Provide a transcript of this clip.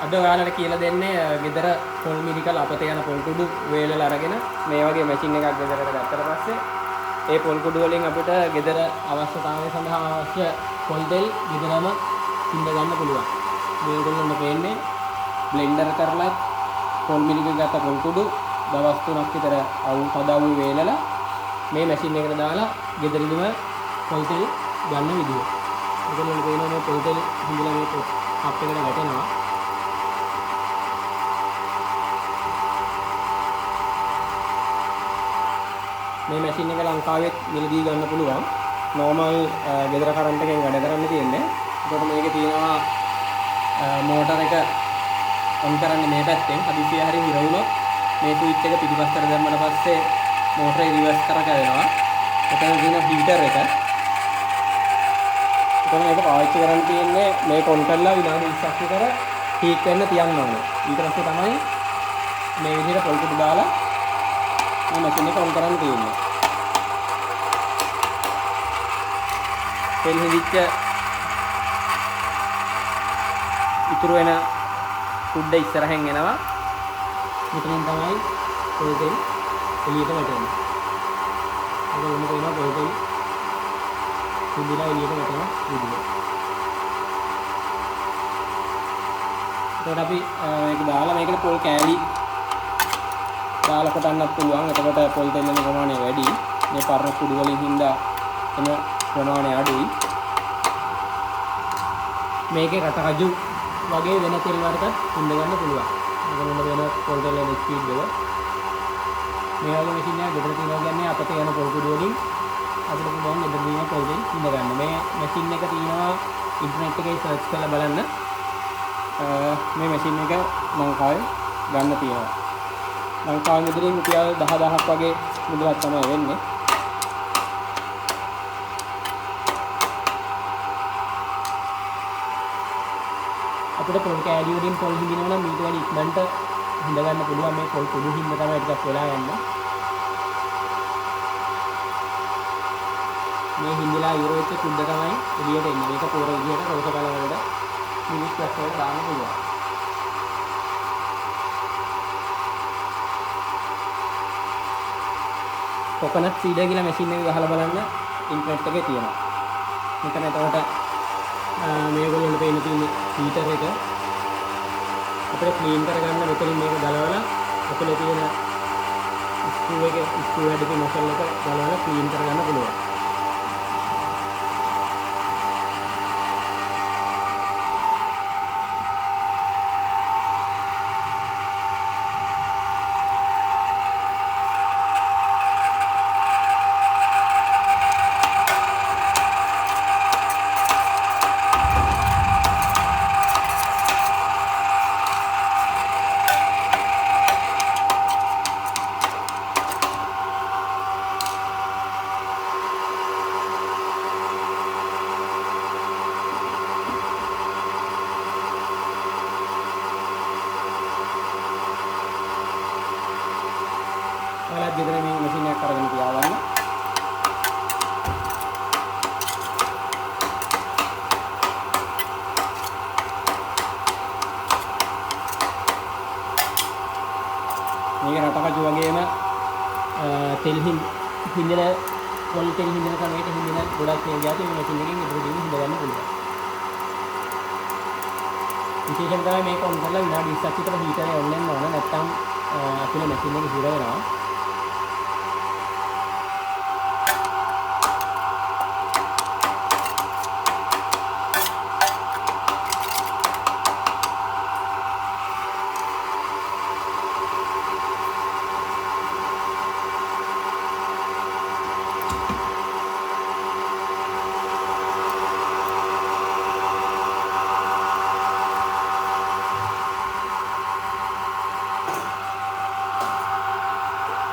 අද ඔයාලට කියලා දෙන්නේ ගෙදර පොල් මිරිකල අපතේ යන පොල් කුඩු වේලලා අරගෙන මේ වගේ මැෂින් එකක් ගෙදරට ගත්තට පස්සේ ඒ පොල් කුඩු වලින් අපිට ගෙදර අවශ්‍යතාවය සඳහා අවශ්‍ය පොල් තෙල් ගෙදරම හිඳ ගන්න පුළුවන්. මේගොල්ලන්ට පේන්නේ බ්ලෙන්ඩර් කරලා පොල් මිරිකල ගත්ත පොල් කුඩු දවස් 3ක් විතර තදවු වේලලා මේ මැෂින් එකට දාලා ගෙදරින්ම පොල් තෙල් ගන්න විදිය. ඒගොල්ලන්ට පේනවා මේ පොල් තෙල් හිඳලා මේ කප් එකට වැටෙනවා. මේ මැෂින් එක ලංකාවෙත් මිලදී ගන්න පුළුවන්. normal ගෙදර කරන්ට් එකෙන් වැඩ කරන්න තියෙන්නේ. ඒකට මේකේ තියෙනවා මෝටර එක ඔන් කරන්නේ මේ පැත්තෙන්. හදිසියෙ හරි හිර වුණොත් මේ ස්විච් එක පිටිපස්සට දැම්මම පස්සේ මෝටරේ රිවර්ස් කරකැවෙනවා. එතන තියෙන හීටර් එක. එතන මේක පාවිච්චි කරන්න තියෙන්නේ මේක ඔන් කරලා විනාඩි 20ක් විතර හීට් වෙන්න තියන්න ඕනේ. ඊට පස්සේ තමයි මේ විදිහට පොල් කුඩු දාලා මේ මැෂින් එක ඔන් කරන්න තියෙන්නේ. තෙල් හිදිච්ච ඉතුරු වෙන කුඩ ඉස්සරහෙන් එනවා. මෙතනින් තමයි පොල් තෙල් එළියට වැටෙන්නේ. ඒක වෙන කෙනා පොල් තෙල් කුඩිලා එළියට වැටෙනවා විදිහ. එතකොට අපි මේක දාලා මේකට පොල් කෑලි දාලා කොටන්නත් පුළුවන්. එතකොට පොල් තෙල් වල ප්‍රමාණය වැඩි. මේ පරණ කුඩු වලින් හින්දා එන ප්‍රමාණය අඩුයි. මේකේ රටකජු වගේ වෙන තෙල් වලට හිඳ ගන්න පුළුවන්. ඒගොල්ලෝ වෙන පොල් තෙල් වල ස්පීඩ් එක. මේ වගේ මැෂින් එකක් ගෙදර තියෙනවා කියන්නේ අපතේ යන පොල් කුඩු වලින් අපිට පුළුවන් ගෙදරින්ම පොල් තෙල් හිඳ ගන්න. මේ මැෂින් එක තියෙනවා ඉන්ටර්නෙට් එකේ සර්ච් කරලා බලන්න. මේ මැෂින් එක ලංකාවේ ගන්න තියෙනවා. ලංකාවේ මුදලින් රුපියල් 10000ක් වගේ මුදලක් තමයි වෙන්නේ. අපිට පොල් කෑලි වලින් පොල් හිඳිනවා නම් ඊට වැඩි ඉක්මනට හිඳ ගන්න පුළුවන්. මේ පොල් කුඩු හිඳ තමයි ටිකක් වෙලා යන්නේ. මේ හිඳිලා ඉවර වෙච්ච කුඩ තමයි එළියට එන්නේ. මේක පොර විදියට රෝස කලර් වලට මිනිස් ප්ලස් වලට දාන්න පුළුවන්. කොකනට් සීඩර් කියලා මැෂින් එක ගහලා බලන්න ඉන්ටර්නෙට් එකේ තියෙනවා. මෙතන එතකොට මේගොල්ලෝ පේන තියෙන හීටර් එක අපිට ක්ලීන් කරගන්න මෙතනින් මේක ගලවලා අපිට තියෙන ස්ක්‍රූ හැඩ තියෙන නොසල් එක ගලවලා ක්ලීන් කරගන්න පුළුවන්. ඔයාලා ගෙදර මේ මැෂින් එකක් අරගෙන තියාගන්න. මේක රටකජු වගේම තෙල් හිඳින පොල් තෙල් හිඳින කමේට හිඳින ගොඩක් මේ જાති මේ මැෂින් එකෙන් ඉදිරියෙන් හිඳ ගන්න පුළුවන්. විශේෂයෙන් තමයි මේක ඔන් කරලා විනාඩි 20ක් විතර හීටරේ ඔන් වෙන්න ඕන. නැත්නම් අපේ මැෂින් එක හිර වෙනවා.